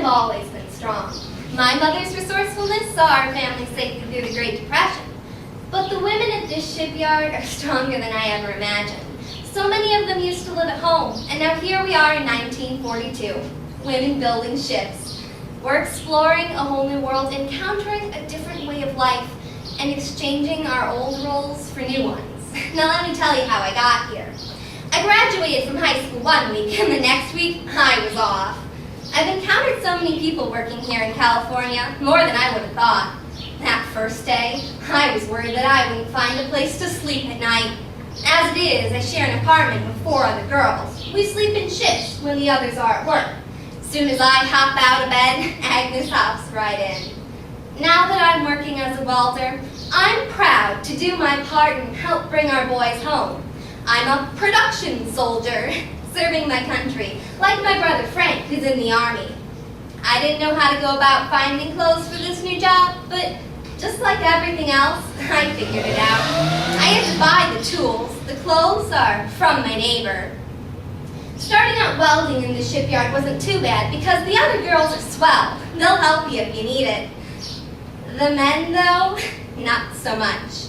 have always been strong. My mother's resourcefulness saw our family safely through the Great Depression. But the women at this shipyard are stronger than I ever imagined. So many of them used to live at home, and now here we are in 1942, women building ships. We're exploring a whole new world, encountering a different way of life, and exchanging our old roles for new ones. Now let me tell you how I got here. I graduated from high school one week, and the next week, I was off. I've encountered so many people working here in California, more than I would have thought. That first day, I was worried that I wouldn't find a place to sleep at night. As it is, I share an apartment with 4 other girls. We sleep in shifts when the others are at work. As soon as I hop out of bed, Agnes hops right in. Now that I'm working as a welder, I'm proud to do my part and help bring our boys home. I'm a production soldier, serving my country, like my brother Frank, who's in the Army. I didn't know how to go about finding clothes for this new job, but just like everything else, I figured it out. I had to buy the tools. The clothes are from my neighbor. Starting out welding in the shipyard wasn't too bad because the other girls are swell. They'll help you if you need it. The men, though, not so much.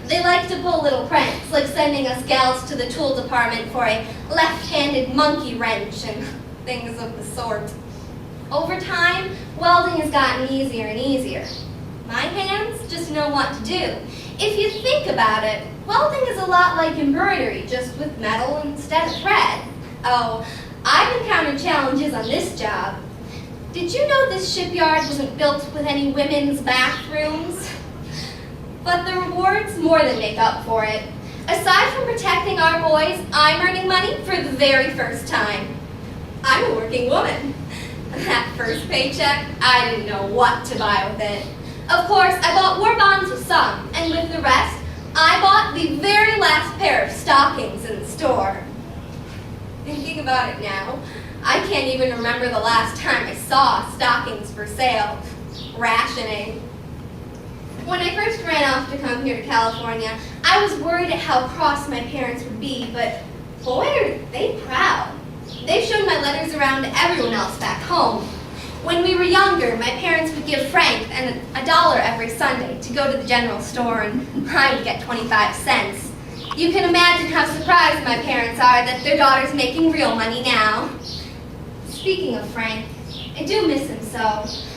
They like to pull little pranks, like sending us gals to the tool department for a left-handed monkey wrench and things of the sort. Over time, welding has gotten easier and easier. My hands just know what to do. If you think about it, welding is a lot like embroidery, just with metal instead of thread. Oh, I've encountered challenges on this job. Did you know this shipyard wasn't built with any women's bathrooms? But the rewards more than make up for it. Aside from protecting our boys, I'm earning money for the very first time. I'm a working woman. That first paycheck, I didn't know what to buy with it. Of course, I bought war bonds with some, and with the rest, I bought the very last pair of stockings in the store. Thinking about it now, I can't even remember the last time I saw stockings for sale. Rationing. When I first ran off to come here to California, I was worried at how cross my parents would be, but boy, are they proud. They've shown my letters around to everyone else back home. When we were younger, my parents would give Frank $1 every Sunday to go to the general store, and I would get 25 cents. You can imagine how surprised my parents are that their daughter's making real money now. Speaking of Frank, I do miss him so.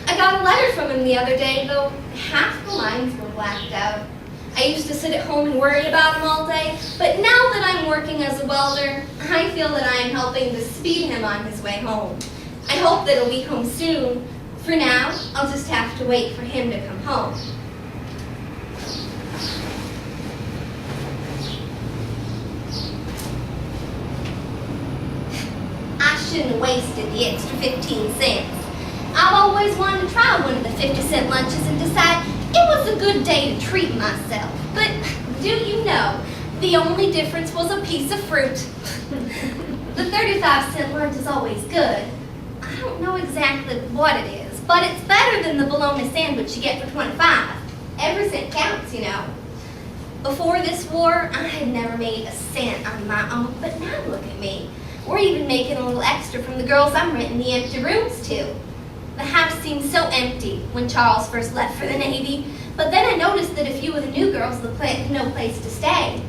I got a letter from him the other day, though half the lines were blacked out. I used to sit at home and worry about him all day, but now that I'm working as a welder, I feel that I am helping to speed him on his way home. I hope that he'll be home soon. For now, I'll just have to wait for him to come home. I shouldn't have wasted the extra 15 cents. I've always wanted to try one of the 50-cent lunches and decide it was a good day to treat myself. But do you know, the only difference was a piece of fruit. The 35-cent lunch is always good. I don't know exactly what it is, but it's better than the bologna sandwich you get for 25. Every cent counts, you know. Before this war, I had never made a cent on my own, but now look at me. We're even making a little extra from the girls I'm renting the empty rooms to. The house seemed so empty when Charles first left for the Navy, but then I noticed that a few of the new girls had no place to stay.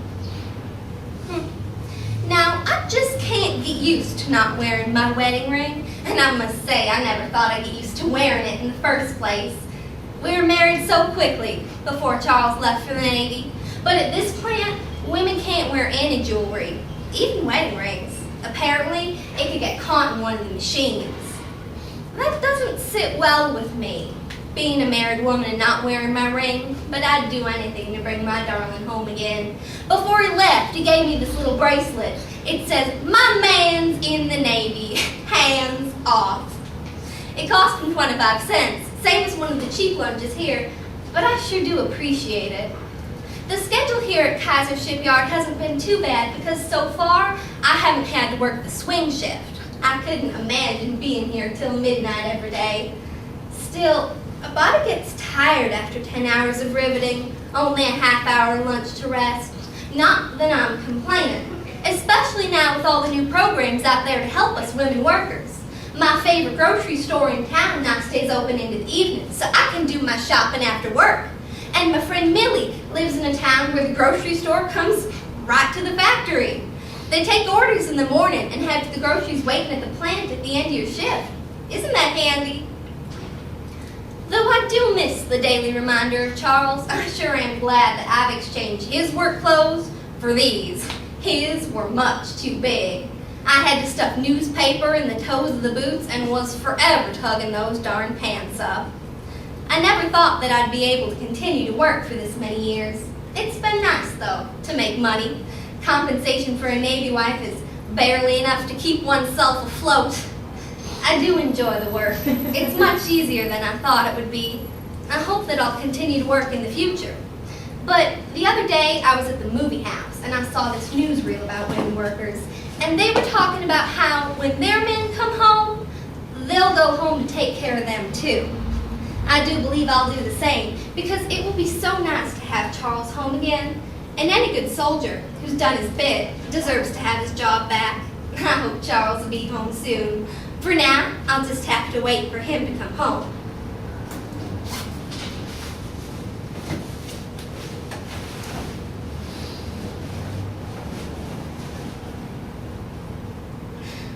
Now, I just can't get used to not wearing my wedding ring, and I must say I never thought I'd get used to wearing it in the first place. We were married so quickly before Charles left for the Navy, but at this plant, women can't wear any jewelry, even wedding rings. Apparently, it could get caught in one of the machines. That doesn't sit well with me, being a married woman and not wearing my ring, but I'd do anything to bring my darling home again. Before he left, he gave me this little bracelet. It says, "My man's in the Navy, hands off." It cost me 25 cents, same as one of the cheap lunches here, but I sure do appreciate it. The schedule here at Kaiser Shipyard hasn't been too bad because so far I haven't had to work the swing shift. I couldn't imagine being here till midnight every day. Still, a body gets tired after 10 hours of riveting, only a half-hour lunch to rest. Not that I'm complaining, especially now with all the new programs out there to help us women workers. My favorite grocery store in town now stays open into the evening, so I can do my shopping after work. And my friend Millie lives in a town where the grocery store comes right to the factory. They take orders in the morning and have the groceries waiting at the plant at the end of your shift. Isn't that handy? Though I do miss the daily reminder of Charles, I sure am glad that I've exchanged his work clothes for these. His were much too big. I had to stuff newspaper in the toes of the boots and was forever tugging those darn pants up. I never thought that I'd be able to continue to work for this many years. It's been nice, though, to make money. Compensation for a Navy wife is barely enough to keep oneself afloat. I do enjoy the work. It's much easier than I thought it would be. I hope that I'll continue to work in the future. But the other day, I was at the movie house, and I saw this newsreel about women workers, and they were talking about how when their men come home, they'll go home to take care of them too. I do believe I'll do the same, because it will be so nice to have Charles home again, and any good soldier who's done his bit deserves to have his job back. I hope Charles will be home soon. For now, I'll just have to wait for him to come home.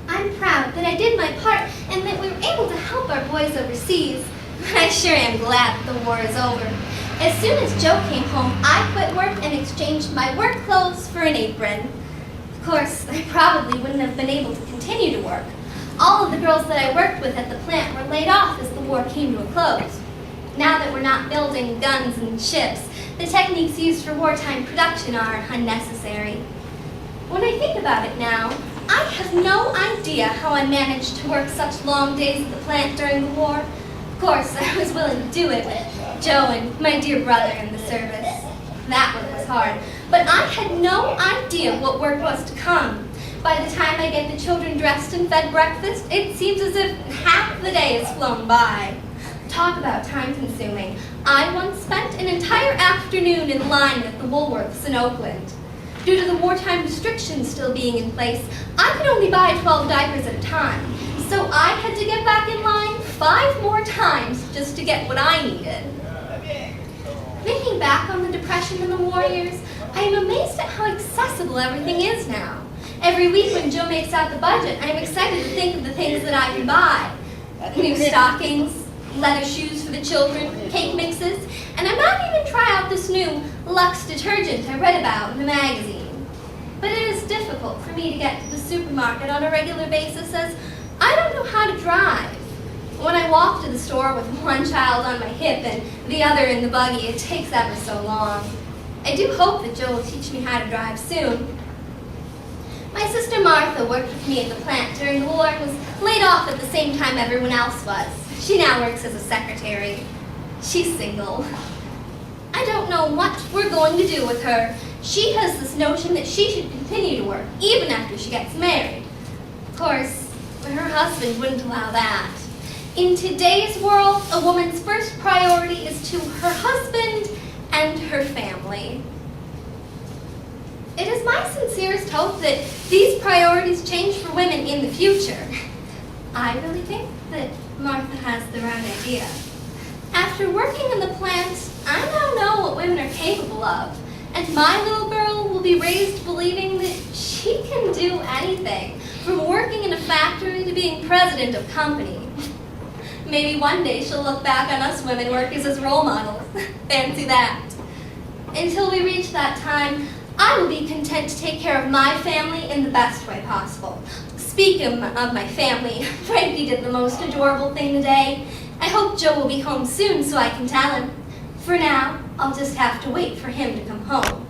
I'm proud that I did my part and that we were able to help our boys overseas. I sure am glad that the war is over. As soon as Joe came home, I quit work and exchanged my work clothes for an apron. Of course, I probably wouldn't have been able to continue to work. All of the girls that I worked with at the plant were laid off as the war came to a close. Now that we're not building guns and ships, the techniques used for wartime production are unnecessary. When I think about it now, I have no idea how I managed to work such long days at the plant during the war. Of course, I was willing to do it with Joe and my dear brother in the service. That one was hard, but I had no idea what work was to come. By the time I get the children dressed and fed breakfast, it seems as if half the day has flown by. Talk about time-consuming. I once spent an entire afternoon in line at the Woolworths in Oakland. Due to the wartime restrictions still being in place, I could only buy 12 diapers at a time, so I had to get back in line 5 more times just to get what I needed. Thinking back on the Depression and the war years, I am amazed at how accessible everything is now. Every week when Joe makes out the budget, I am excited to think of the things that I can buy. New stockings, leather shoes for the children, cake mixes, and I might even try out this new Lux detergent I read about in the magazine. But it is difficult for me to get to the supermarket on a regular basis as I don't know how to drive. When I walk to the store with one child on my hip and the other in the buggy, it takes ever so long. I do hope that Joe will teach me how to drive soon. My sister Martha worked with me at the plant during the war and was laid off at the same time everyone else was. She now works as a secretary. She's single. I don't know what we're going to do with her. She has this notion that she should continue to work, even after she gets married. Of course, her husband wouldn't allow that. In today's world, a woman's first priority is to her husband and her family. It is my sincerest hope that these priorities change for women in the future. I really think that Martha has the right idea. After working in the plant, I now know what women are capable of, and my little girl will be raised believing that she can do anything, from working in a factory to being president of company. Maybe one day she'll look back on us women workers as role models. Fancy that. Until we reach that time, I will be content to take care of my family in the best way possible. Speaking of my family, Frankie did the most adorable thing today. I hope Joe will be home soon so I can tell him. For now, I'll just have to wait for him to come home.